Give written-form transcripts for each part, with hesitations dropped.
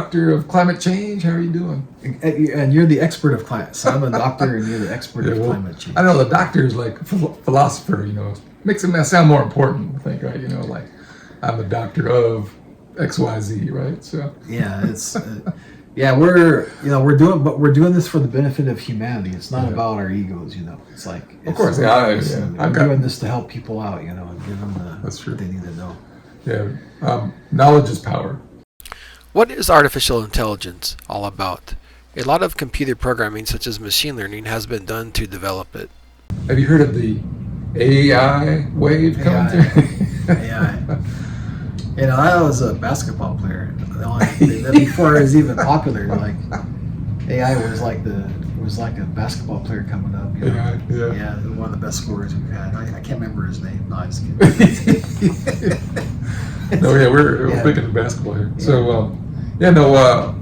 doctor of climate change. How are you doing? And you're the expert of climate. So I'm a doctor, and you're the expert of climate change. I know the doctor is like a philosopher. Makes it sound more important. I think, right? Like I'm a doctor of XYZ, right? So yeah, it's we're doing this for the benefit of humanity. It's not about our egos, It's like of course, I'm doing this to help people out, and give them that's true. what they need to know. Yeah, knowledge is power. What is artificial intelligence all about? A lot of computer programming, such as machine learning, has been done to develop it. Have you heard of the AI wave coming through? AI. I was a basketball player. Before it was even popular, like AI was like a basketball player coming up. Yeah, one of the best scorers we've had. I can't remember his name. No, I'm just kidding. No, yeah, we're big into basketball here. So,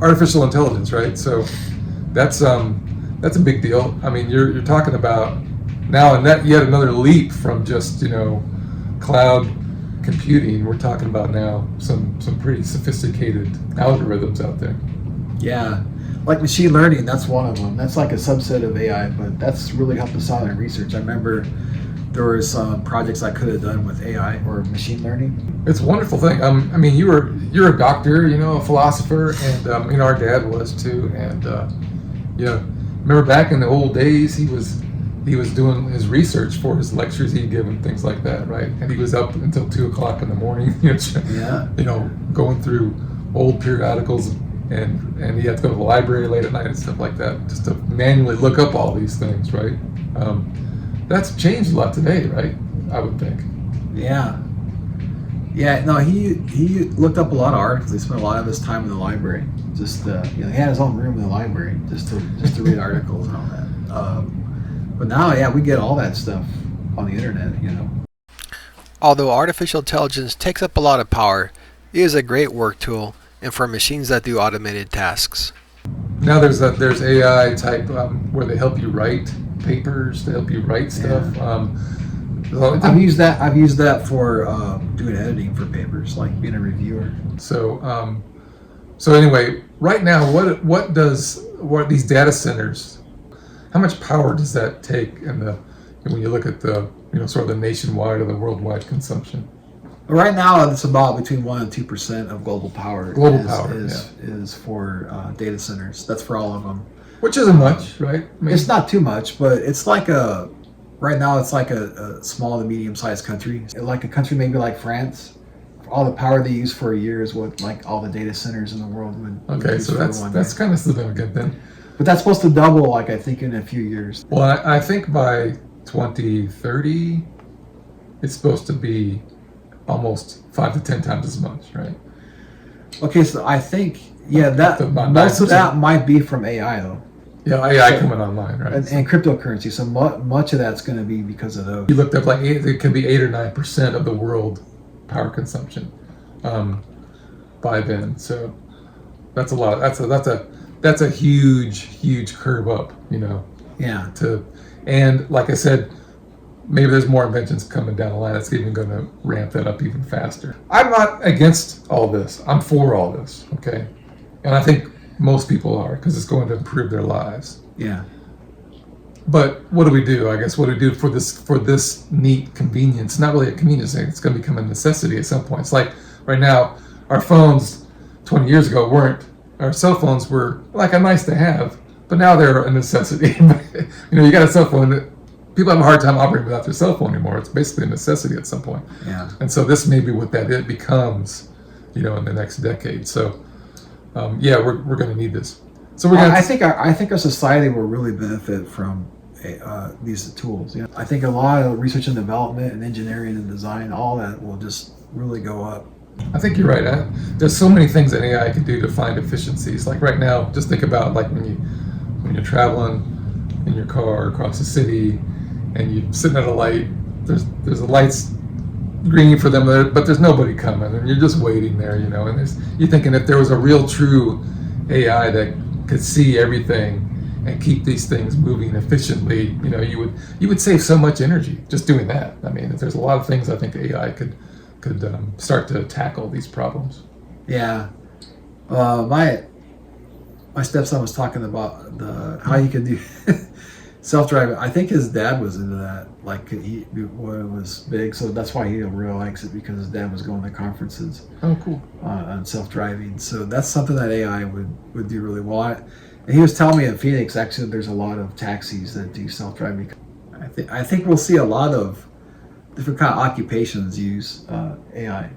artificial intelligence, right? So, that's a big deal. I mean, you're talking about now, and that yet another leap from just cloud computing. We're talking about now some pretty sophisticated algorithms out there. Yeah, like machine learning. That's one of them. That's like a subset of AI, but that's really helped us out in research. I remember there were some projects I could have done with AI or machine learning. It's a wonderful thing. I mean, you're a doctor, a philosopher, and our dad was too. And remember back in the old days, he was doing his research for his lectures he'd give and things like that, right? And he was up until 2:00 in the morning, going through old periodicals, and he had to go to the library late at night and stuff like that, just to manually look up all these things, right? That's changed a lot today, right? I would think. Yeah. No, he looked up a lot of articles. He spent a lot of his time in the library. Just he had his own room in the library just to read articles and all that. But now, we get all that stuff on the internet, Although artificial intelligence takes up a lot of power, it is a great work tool and for machines that do automated tasks. Now there's AI type where they help you write papers, they help you write stuff. I've used that for doing editing for papers, like being a reviewer. So anyway, right now, what are these data centers? How much power does that take when you look at the sort of the nationwide or the worldwide consumption? Right now, it's about between 1% and 2% of global power. Is for data centers. That's for all of them. Which isn't much, right? I mean, it's not too much, but it's like right now it's like a small to medium-sized country. Like a country maybe like France. All the power they use for a year is what like all the data centers in the world would. Okay, so that's kind of significant then. But that's supposed to double, like I think, in a few years. Well, I think by 2030, it's supposed to be almost 5 to 10 times as much, right? Okay, so I think that most of that might be from AI though. Yeah, AI coming online, right? And cryptocurrency. So much of that's going to be because of those. You looked up like it could be 8 or 9% of the world power consumption by then. So that's a lot. That's a huge curve up, Yeah. And like I said, maybe there's more inventions coming down the line that's even going to ramp that up even faster. I'm not against all this. I'm for all this, okay? And I think most people are, because it's going to improve their lives. Yeah. But what do we do? I guess what do we do for this neat convenience? Not really a convenience thing. It's going to become a necessity at some point. It's like right now, our phones 20 years ago weren't. Our cell phones were like a nice to have, but now they're a necessity. You got a cell phone. People have a hard time operating without their cell phone anymore. It's basically a necessity at some point. Yeah. And so this may be what it becomes, in the next decade. So, we're going to need this. So I think our society will really benefit from these tools. I think a lot of research and development and engineering and design, all that will just really go up. I think you're right. There's so many things that AI can do to find efficiencies. Like right now, just think about like when you're traveling in your car across the city and you're sitting at a light. There's the lights green for them, but there's nobody coming, and you're just waiting there, And you're thinking if there was a real true AI that could see everything and keep these things moving efficiently, you would save so much energy just doing that. I mean, there's a lot of things I think AI could start to tackle these problems. Yeah. My my stepson was talking about how you could do self-driving. I think his dad was into that. Like he was big, so that's why he really likes it, because his dad was going to conferences. Oh, cool. On self-driving. So that's something that AI would do really well. And he was telling me in Phoenix, actually, there's a lot of taxis that do self-driving. I think we'll see a lot of different kind of occupations use AI.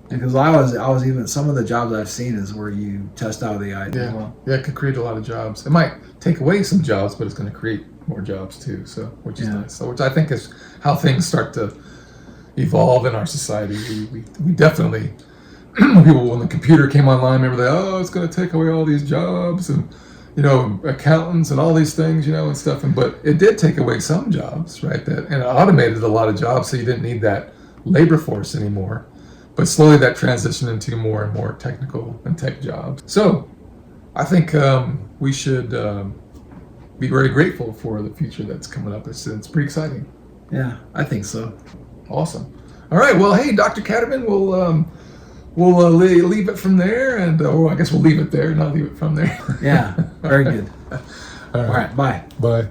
Because I was even, some of the jobs I've seen is where you test out AI. Yeah, as well. yeah, it could create a lot of jobs. It might take away some jobs, but it's going to create more jobs too. So, which is nice. So, which I think is how things start to evolve in our society. We definitely, when the computer came online, remember that, it's going to take away all these jobs and, accountants and all these things, and stuff. But it did take away some jobs, right? And it automated a lot of jobs, so you didn't need that labor force anymore. But slowly that transitioned into more and more technical and tech jobs. So I think we should be very grateful for the future that's coming up. It's pretty exciting. Yeah, I think so. Awesome. All right. Well, hey, Dr. Catterman, we'll leave it from there, and I guess we'll leave it there, not leave it from there. Yeah, very good. All All right, bye. Bye.